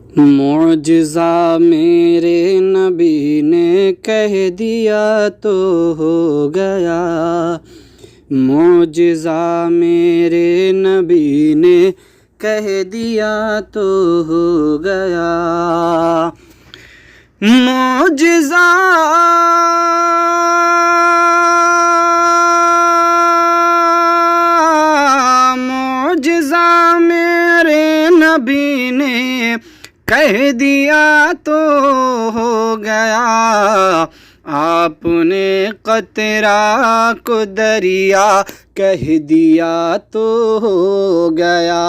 معجزہ میرے نبی نے کہہ دیا تو ہو گیا، معجزہ میرے نبی نے کہہ دیا تو ہو گیا، معجزہ میرے نبی نے کہہ دیا تو ہو گیا، آپ نے قطرہ کو دریا کہہ دیا تو ہو گیا،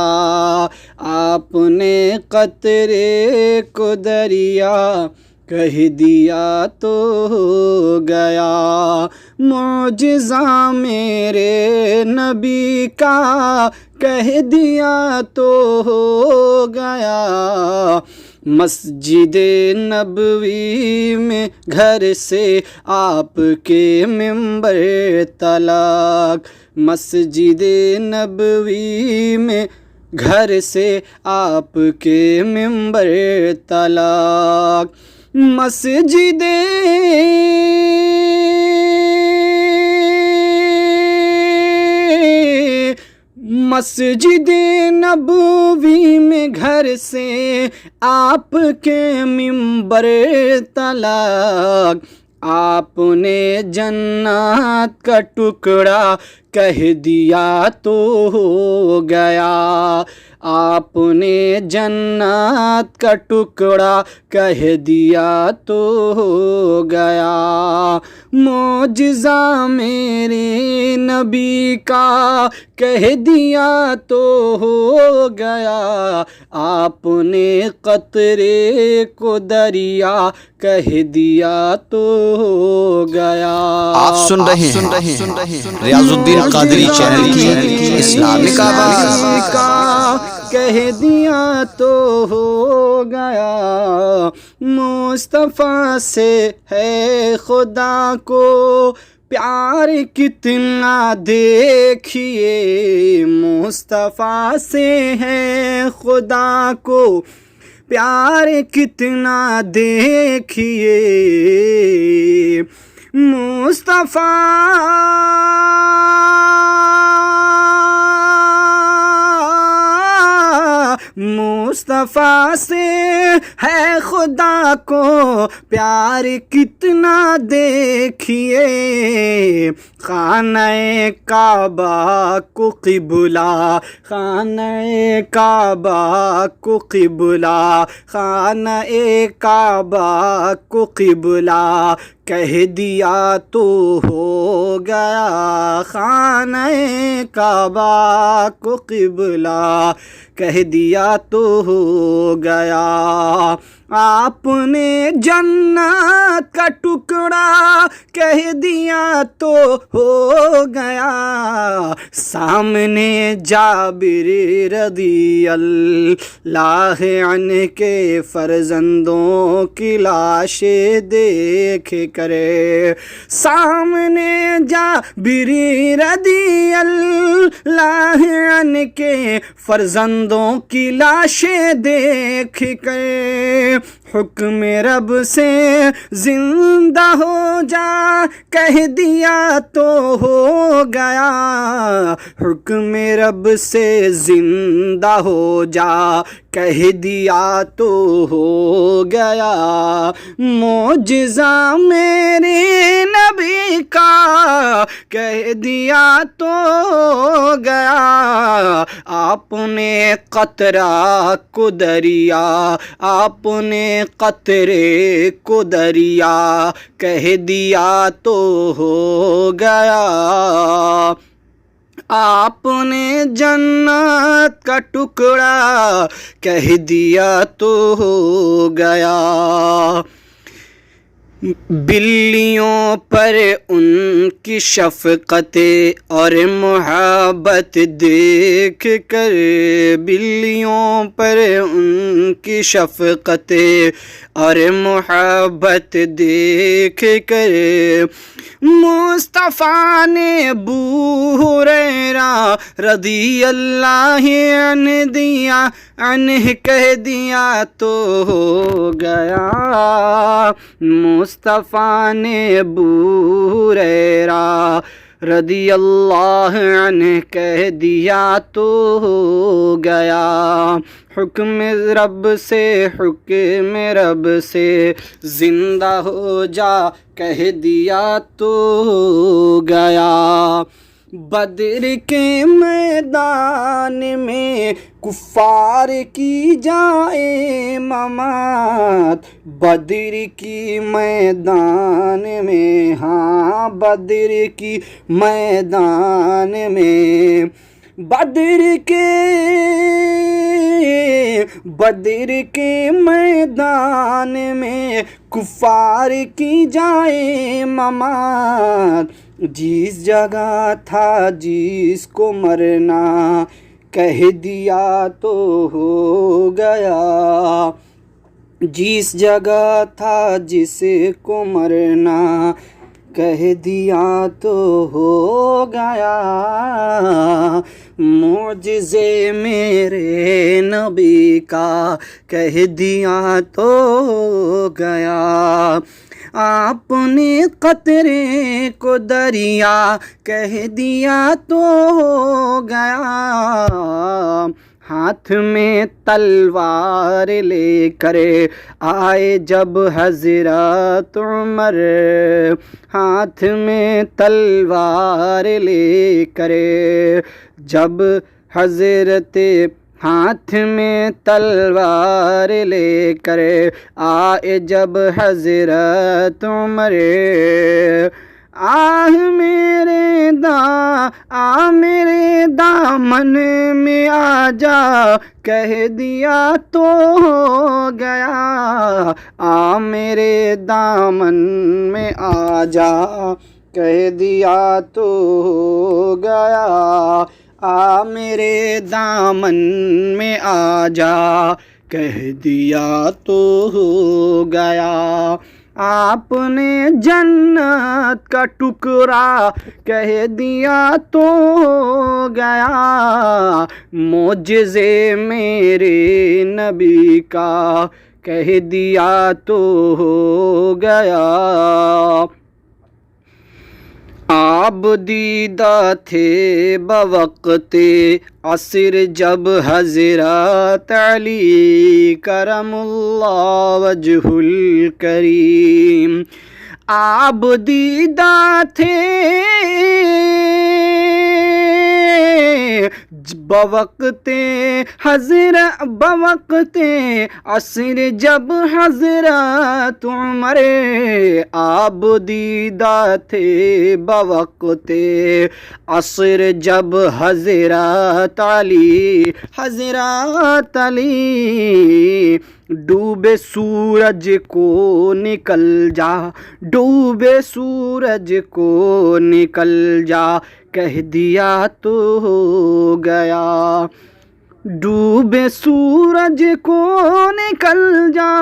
آپ نے قطرے کو دریا کہہ دیا تو ہو گیا، معجزہ میرے نبی کا کہہ دیا تو ہو گیا، مسجد نبوی میں گھر سے آپ کے منبر تلک، مسجد نبوی میں گھر سے آپ کے منبر تلک، مسجد نبوی میں گھر سے آپ کے منبر تلک، آپ نے جنت کا ٹکڑا کہہ دیا تو ہو گیا، آپ نے جنت کا ٹکڑا کہہ دیا تو ہو گیا، معجزہ میرے نبی کا کہہ دیا تو ہو گیا، آپ نے قطرے کو دریا کہہ دیا تو ہو گیا۔ آپ سن رہے ہیں ریاض الدین قادری چینل کی اسلامک آواز، کہہ دیا تو ہو گیا، مصطفیٰ سے ہے خدا کو پیار کتنا دیکھیے، مصطفیٰ سے ہے خدا کو پیار کتنا دیکھیے، مصطفیٰ سے ہے خدا کو پیار کتنا دیکھیے، خانہ کعبہ کو قبلہ، خانہ کعبہ کو قبلہ، خانہ کعبہ کو قبلہ کہہ دیا تو ہو گیا، خانہ کعبہ کو قبلہ کہہ دیا تو ہو گیا، آپ نے جنت کا ٹکڑا کہہ دیا تو ہو گیا، سامنے جابر رضی اللہ عنہ کے فرزندوں کی لاشیں دیکھ کرے، سامنے جابر رضی اللہ عنہ کے فرزندوں کی لاشیں دیکھ کر حکم رب سے زندہ ہو جا کہہ دیا تو ہو گیا، حکم رب سے زندہ ہو جا کہہ دیا تو ہو گیا، معجزہ میرے نبی کا کہہ دیا تو ہو گیا، آپ نے قطرہ کو دریا، آپ نے قطرے کو دریا کہہ دیا تو ہو گیا، آپ نے جنت کا ٹکڑا کہہ دیا تو ہو گیا، بلیوں پر ان کی شفقت اور محبت دیکھ کر، بلیوں پر ان کی شفقت اور محبت دیکھ کر مصطفیٰ نے ابو ہریرہ رضی اللہ عنہ دیا عنہ کہہ دیا تو ہو گیا، مصطفیٰ نے ابو ہریرہ رضی اللہ عنہ کہہ دیا تو ہو گیا، حکم رب سے زندہ ہو جا کہہ دیا تو ہو گیا، بدر کے میدان میں کفار کی جائے ممات، بدر کی میدان میں، ہاں بدر کی میدان میں، بدر کے میدان میں کفار کی جائے ممات، جس جگہ تھا جس کو مرنا کہہ دیا تو ہو گیا، جس جگہ تھا جس کو مرنا کہہ دیا تو ہو گیا، معجزے میرے نبی کا کہہ دیا تو ہو گیا، آپ نے قطرے کو دریا کہہ دیا تو ہو گیا، ہاتھ میں تلوار لے کر آئے جب حضرت عمر، ہاتھ میں تلوار لے کر جب ہاتھ میں تلوار لے کر آئے جب حضرت عمر، میرے دامن میں آ جا کہہ دیا تو ہو گیا، میرے دامن میں آ جا کہہ دیا تو ہو گیا، میرے دامن میں آ جا کہہ دیا تو ہو گیا، آپ نے جنت کا ٹکڑا کہہ دیا تو ہو گیا، معجزے میرے نبی کا کہہ دیا تو ہو گیا، آپ دیدہ تھے بوقت عصر جب حضرت علی کرم اللہ وجہ الکریم، آپ دیدہ تھے بوقت عصر جب حضرت عمر، آپ دیدہ تھے بوقت عصر جب حضرت علی، ڈوبے سورج کو نکل جا، ڈوبے سورج کو نکل جا کہہ دیا تو ہو گیا، ڈوبے سورج کو نکل جا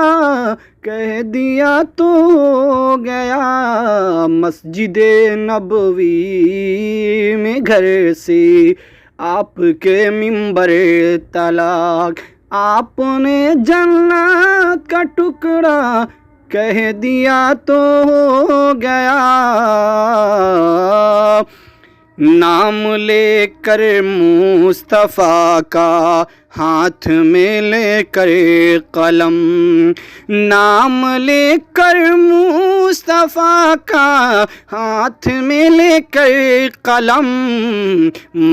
کہہ دیا تو ہو گیا، مسجد نبوی میں گھر سے آپ کے منبر تلاق، آپ نے جنت کا ٹکڑا کہہ دیا تو ہو گیا، نام لے کر مصطفیٰ کا ہاتھ میں لے کر قلم، نام لے کر مصطفیٰ کا ہاتھ میں لے کر قلم،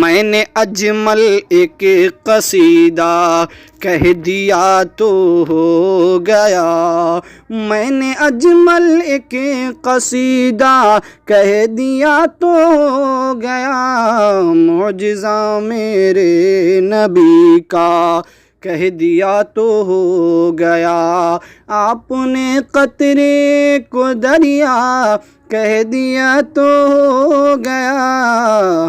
میں نے اجمل ایک قصیدہ کہہ دیا تو ہو گیا، میں نے اجمل ایک قصیدہ کہہ دیا تو ہو گیا، معجزہ میرے نبی کا کہہ دیا تو ہو گیا، آپ نے قطرے کو دریا کہہ دیا تو ہو گیا۔